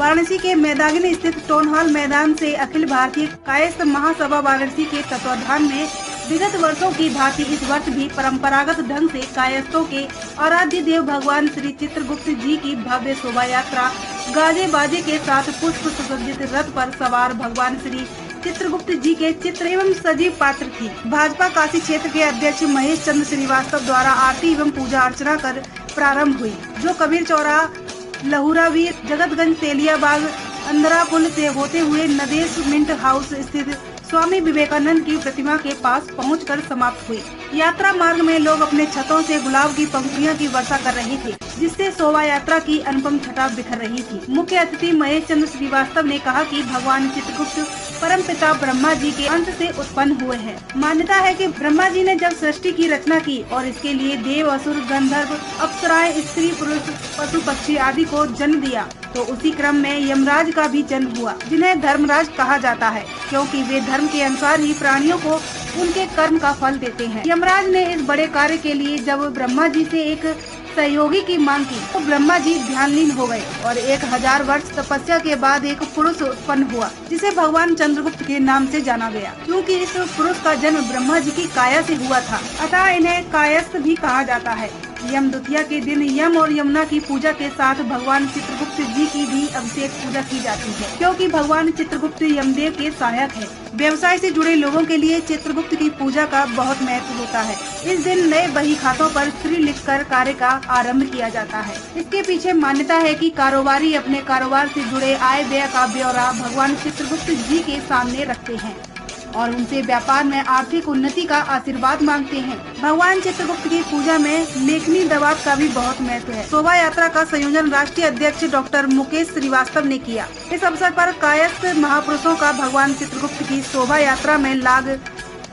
वाराणसी के मैदान स्थित टाउन हॉल मैदान से अखिल भारतीय कायस्थ महासभा वाराणसी के तत्वाधान में विगत वर्षों की भांति इस वर्ष भी परंपरागत ढंग से कायस्थों के आराध्य देव भगवान श्री चित्रगुप्त जी की भव्य शोभा यात्रा गाजे बाजे के साथ पुष्प सुसज्जित रथ पर सवार भगवान श्री चित्रगुप्त जी के चित्र एवं सजीव पात्र थी। भाजपा काशी क्षेत्र के अध्यक्ष महेश चंद्र श्रीवास्तव द्वारा आरती एवं पूजा अर्चना कर प्रारंभ हुई, जो कबीर चौराहा, लहुरावीर, जगतगंज, तेलियाबाग, अंदरा पुल से होते हुए नदेश मिंट हाउस स्थित स्वामी विवेकानंद की प्रतिमा के पास पहुंचकर समाप्त हुई। यात्रा मार्ग में लोग अपने छतों से गुलाब की पंखुड़ियों की वर्षा कर रहे थे, जिससे शोभा यात्रा की अनुपम छटा बिखर रही थी। मुख्य अतिथि महेश चंद्र श्रीवास्तव ने कहा कि भगवान चित्रगुप्त परमपिता ब्रह्मा जी के अंश से उत्पन्न हुए हैं। मान्यता है कि ब्रह्मा जी ने जब सृष्टि की रचना की और इसके लिए देव, असुर, गंधर्व, अप्सराएं, स्त्री, पुरुष, पशु, पक्षी आदि को जन्म दिया, तो उसी क्रम में यमराज का भी जन्म हुआ, जिन्हें धर्मराज कहा जाता है, क्योंकि वे धर्म के अनुसार ही प्राणियों को उनके कर्म का फल देते हैं। यमराज ने इस बड़े कार्य के लिए जब ब्रह्मा जी से एक सहयोगी की मांग की, तो ब्रह्मा जी ध्यानलीन हो गए और 1000 वर्ष तपस्या के बाद एक पुरुष उत्पन्न हुआ, जिसे भगवान चंद्रगुप्त के नाम से जाना गया। क्योंकि इस पुरुष का जन्म ब्रह्मा जी की काया से हुआ था, अतः इन्हें कायस्थ भी कहा जाता है। यम द्वितीया के दिन यम और यमुना की पूजा के साथ भगवान चित्रगुप्त जी की भी अभिषेक पूजा की जाती है, क्योंकि भगवान चित्रगुप्त यमदेव के सहायक है। व्यवसाय से जुड़े लोगों के लिए चित्रगुप्त की पूजा का बहुत महत्व होता है। इस दिन नए बही खातों पर श्री लिखकर कार्य का आरंभ किया जाता है। इसके पीछे मान्यता है कि कारोबारी अपने कारोबार से जुड़े आय व्यय का ब्यौरा भगवान चित्रगुप्त जी के सामने रखते हैं और उनसे व्यापार में आर्थिक उन्नति का आशीर्वाद मांगते हैं। भगवान चित्रगुप्त की पूजा में लेखनी दवात का भी बहुत महत्व है। शोभा यात्रा का संयोजन राष्ट्रीय अध्यक्ष डॉक्टर मुकेश श्रीवास्तव ने किया। इस अवसर पर कायस्थ महापुरुषों का भगवान चित्रगुप्त की शोभा यात्रा में लाग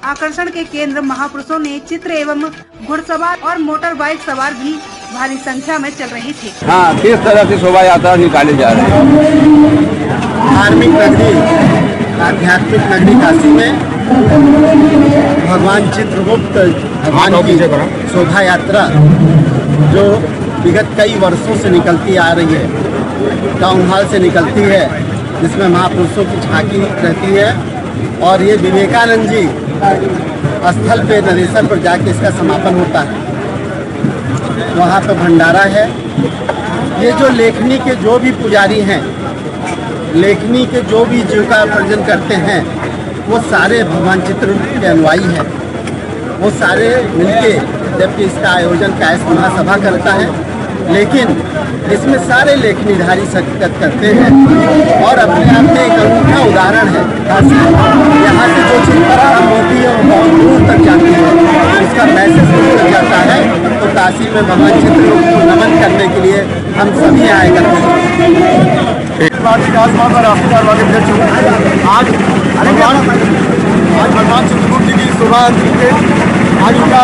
आकर्षण के केंद्र महापुरुषों ने चित्र एवं घुड़सवार और मोटर बाइक सवार भी भारी संख्या में चल रहे थे। हाँ, किस तरह से शोभा यात्रा निकाले जा रहे हैं। धार्मिक नगरी, आध्यात्मिक नगरी काशी में भगवान चित्रगुप्त भगवान की शोभा यात्रा जो विगत कई वर्षों से निकलती आ रही है, टाउन हॉल से निकलती है, जिसमें महापुरुषों की झांकी रहती है और ये विवेकानंद जी स्थल पे नरेसर पर जाके इसका समापन होता है। वहाँ पे भंडारा है। ये जो लेखनी के जो भी पुजारी हैं, लेखनी के जो भी जीविका अर्जन करते हैं, वो सारे भगवान चित्रगुप्त के अनुयायी हैं। वो सारे मिलके जबकि इसका आयोजन कायस्थ महासभा करता है, लेकिन इसमें सारे लेखनीधारी शिरकत करते हैं और अपने आप में एक अनूठा उदाहरण है। यहाँ से जो चीज प्रारंभ होती है वो बहुत दूर तक जाती है, इसका मैसेज दूर तक जाता है। तो काशी में भगवान चित्रगुप्त को नमन करने के लिए हम सभी आए करते हैं। आज भगवान चित्रगुप्त जी की शोभा आज उनका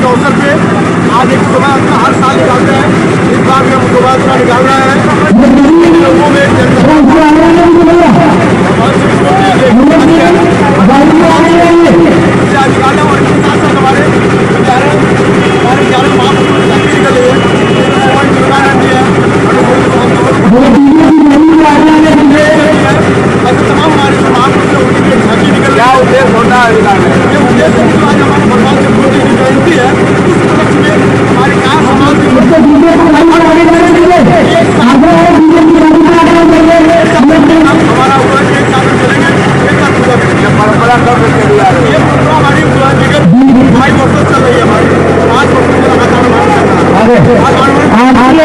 अवसर पे आज एक शोभा यात्रा हर साल निकालते हैं। इस बार में हम शोभा यात्रा निकाल रहे हैं। लोगों में तमाम हमारे महापुरुष उनकी झांकी निकल क्या उद्देश्य होता है। ये उद्देश्य आज हमारे भगवान चित्रगुप्त जी की जयंती है, इस उपलक्ष्य में हमारे गाँव समाज हमारा उपलक्ष्य एक साथ चलेंगे, एक साथ पूजा करेंगे। परंपरा कब ये हमारी विगत 2.5 वर्षों चल रही है, हमारी 5 वर्षों से लगातार हमारे